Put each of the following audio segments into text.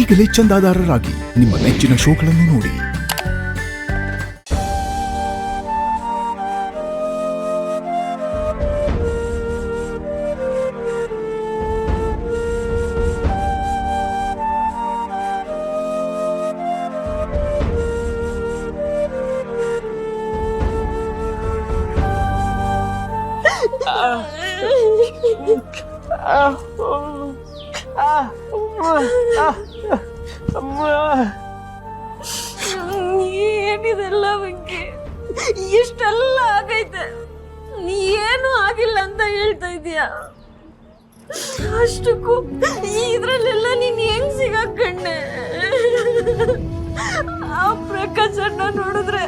ಈಗಲೇ ಚಂದಾದಾರರಾಗಿ ನಿಮ್ಮ ನೆಚ್ಚಿನ ಶೋಗಳನ್ನು ನೋಡಿ. ಏನಿದೆಲ್ಲ ಬಗ್ಗೆ ಇಷ್ಟೆಲ್ಲ ಆಗೈತೆ, ನೀ ಏನು ಆಗಿಲ್ಲ ಅಂತ ಹೇಳ್ತಾ ಇದೀಯ. ಅಷ್ಟಕ್ಕೂ ಇದ್ರಲ್ಲೆಲ್ಲ ನೀನ್ ಹೆಂಗ್ ಸಿಗಾಕಣ್ಣೆ? ಆ ಪ್ರಕಾಶ್ ಅಣ್ಣ ನೋಡಿದ್ರೆ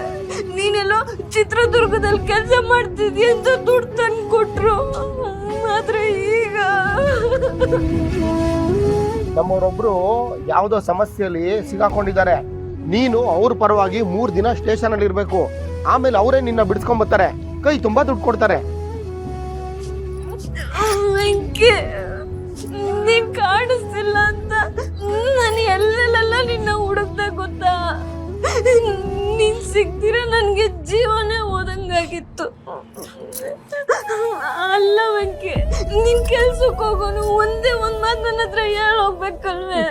ನೀನೆಲ್ಲೋ ಚಿತ್ರದುರ್ಗದಲ್ಲಿ ಕೆಲಸ ಮಾಡ್ತಿದ್ಯ ಅಂತ ದುಡ್ಡು ತಂದು ಕೊಟ್ರು. ಆದ್ರೆ ಈಗ ನಮ್ಮವರೊಬ್ರು ಯಾವುದೋ ಸಮಸ್ಯೆಯಲ್ಲಿ ಸಿಗಾಕೊಂಡಿದ್ದಾರೆ. ನೀನು ಅವ್ರ ಪರವಾಗಿ 3 ದಿನ ಸ್ಟೇಷನ್ ಅಲ್ಲಿ ಇರ್ಬೇಕು. ಆಮೇಲೆ ಅವರೇ ನಿನ್ನ ಬಿಡಿಸ್ಕೊಂಡ್ ಬರ್ತಾರೆ, ಕೈ ತುಂಬಾ ದುಡ್ಡು ಕೊಡ್ತಾರೆ. ನೀನ್ ಕಾಣಿಸ್ತಿಲ್ಲ ಅಂತ ನಾನು ಎಲ್ಲೆಲ್ಲ ನಿನ್ನ ಹುಡುಕ್ದ ಗೊತ್ತಾ? ನೀನ್ ಸಿಗ್ದಿರ ನನ್ಗೆ ಜೀವನೇ ಹೋದಂಗಾಗಿತ್ತು. ಅಲ್ಲ ವೆಂಕಿ, ನಿನ್ ಕೆಲ್ಸಕ್ಕೆ ಹೋಗೋನು ಒಂದೇ ಒಂದ್ ಮಾತು ನನ್ನ ಹತ್ರ ಹೇಳೋಗ್ಬೇಕಲ್ವೇ?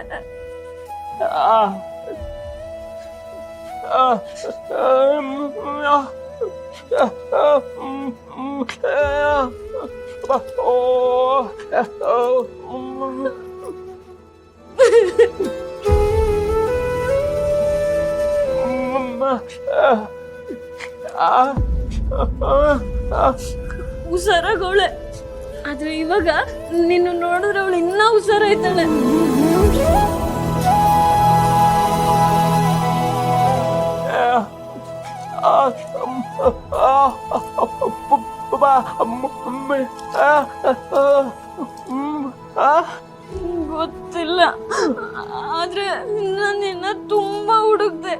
ಹುಷಾರಾಗವಳೆ, ಆದ್ರೆ ಇವಾಗ ನಿನ್ನ ನೋಡಿದ್ರೆ ಅವಳು ಇನ್ನ ಹುಷಾರಾಯ್ತಾಳೆ. ಗೊತ್ತಿಲ್ಲ, ಆದ್ರೆ ನಾನಿನ್ನ ತುಂಬಾ ಹುಡುಕ್ದೆ.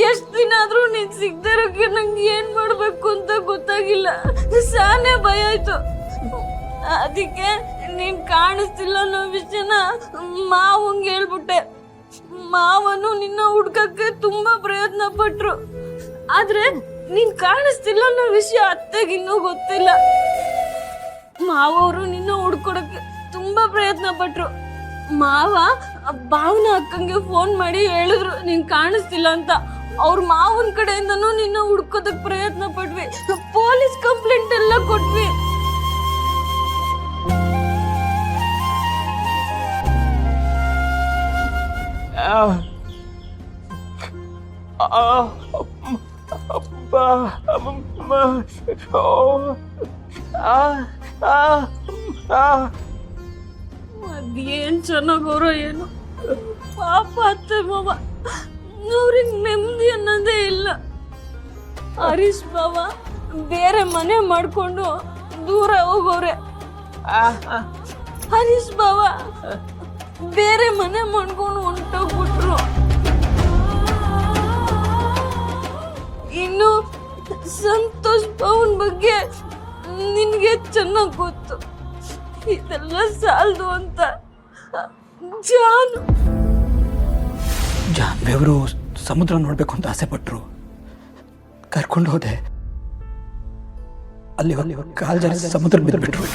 ಎಷ್ಟ್ ದಿನ ಆದ್ರೂ ನೀನ್ ಸಿಗದೆ ಇರೋಕೆ ನಂಗೆ ಏನ್ ಮಾಡ್ಬೇಕು ಅಂತ ಗೊತ್ತಾಗಿಲ್ಲ. ಸಾನೇ ಭಯ ಆಯ್ತು. ಅದಕ್ಕೆ ನೀನ್ ಕಾಣಿಸ್ತಿಲ್ಲ ಅನ್ನೋ ವಿಷಯನ ಮಾವಂಗೆ ಹೇಳ್ಬಿಟ್ಟೆ. ಮಾವನು ನಿನ್ನ ಹುಡ್ಕಕ್ಕೆ ತುಂಬಾ ಪ್ರಯತ್ನ ಪಟ್ರು, ಆದ್ರೆ ನೀನ್ ಕಾಣಿಸ್ತಿಲ್ಲ ಅನ್ನೋ ವಿಷಯ ಅತ್ತೆಗೆ ಇನ್ನೂ ಗೊತ್ತಿಲ್ಲ. ಮಾವರು ನಿನ್ನ ಹುಡ್ಕೊಡಕ್ಕೆ ತುಂಬಾ ಪ್ರಯತ್ನ ಪಟ್ರು. ಮಾವ ಭಾವನ ಅಕ್ಕಂಗೆ ಫೋನ್ ಮಾಡಿ ಹೇಳಿದ್ರು ನೀನ್ ಕಾಣಿಸ್ತಿಲ್ಲ ಅಂತ. ಅವ್ರ ಮಾವನ್ ಕಡೆಯಿಂದನೂ ನಿನ್ನ ಹುಡ್ಕೋದಕ್ ಪ್ರಯತ್ನ ಪಟ್ವಿ, ಪೊಲೀಸ್ ಕಂಪ್ಲೇಂಟ್ ಎಲ್ಲ ಕೊಟ್ವಿ. ಅದೇನ್ ಚೆನ್ನಾಗವ್ರೋ ಏನು ಪಾಪ ಅತ್ತೆ ಮಾವ, ಅವ್ರಿಗೆ ನೆಮ್ಮದಿ ಅನ್ನೋದೇ ಇಲ್ಲ. ಹರೀಶ್ ಬಾವ ಬೇರೆ ಮನೆ ಮಾಡ್ಕೊಂಡು ದೂರ ಹೋಗೋರೆ. ಹರೀಶ್ ಬಾವ ಬೇರೆ ಮನೆ ಮಾಡ್ಕೊಂಡು ಹೊಂಟೋಗ್ಬಿಟ್ರು. ಇನ್ನು ಸಂತೋಷ್ ಬಾವನ್ ಬಗ್ಗೆ ನಿನ್ಗೆ ಚೆನ್ನಾಗ್ ಗೊತ್ತು. ಇದೆಲ್ಲ ಸಾಲದು ಅಂತ ಜಾನ್ವೇವರು ಸಮುದ್ರ ನೋಡ್ಬೇಕು ಅಂತ ಆಸೆ ಪಟ್ರು. ಕರ್ಕೊಂಡು ಹೋದೆ. ಅಲ್ಲಿ ಕಾಲ್ ಜಾರಿ ಸಮುದ್ರ ಬಿದ್ದುಬಿಟ್ರು.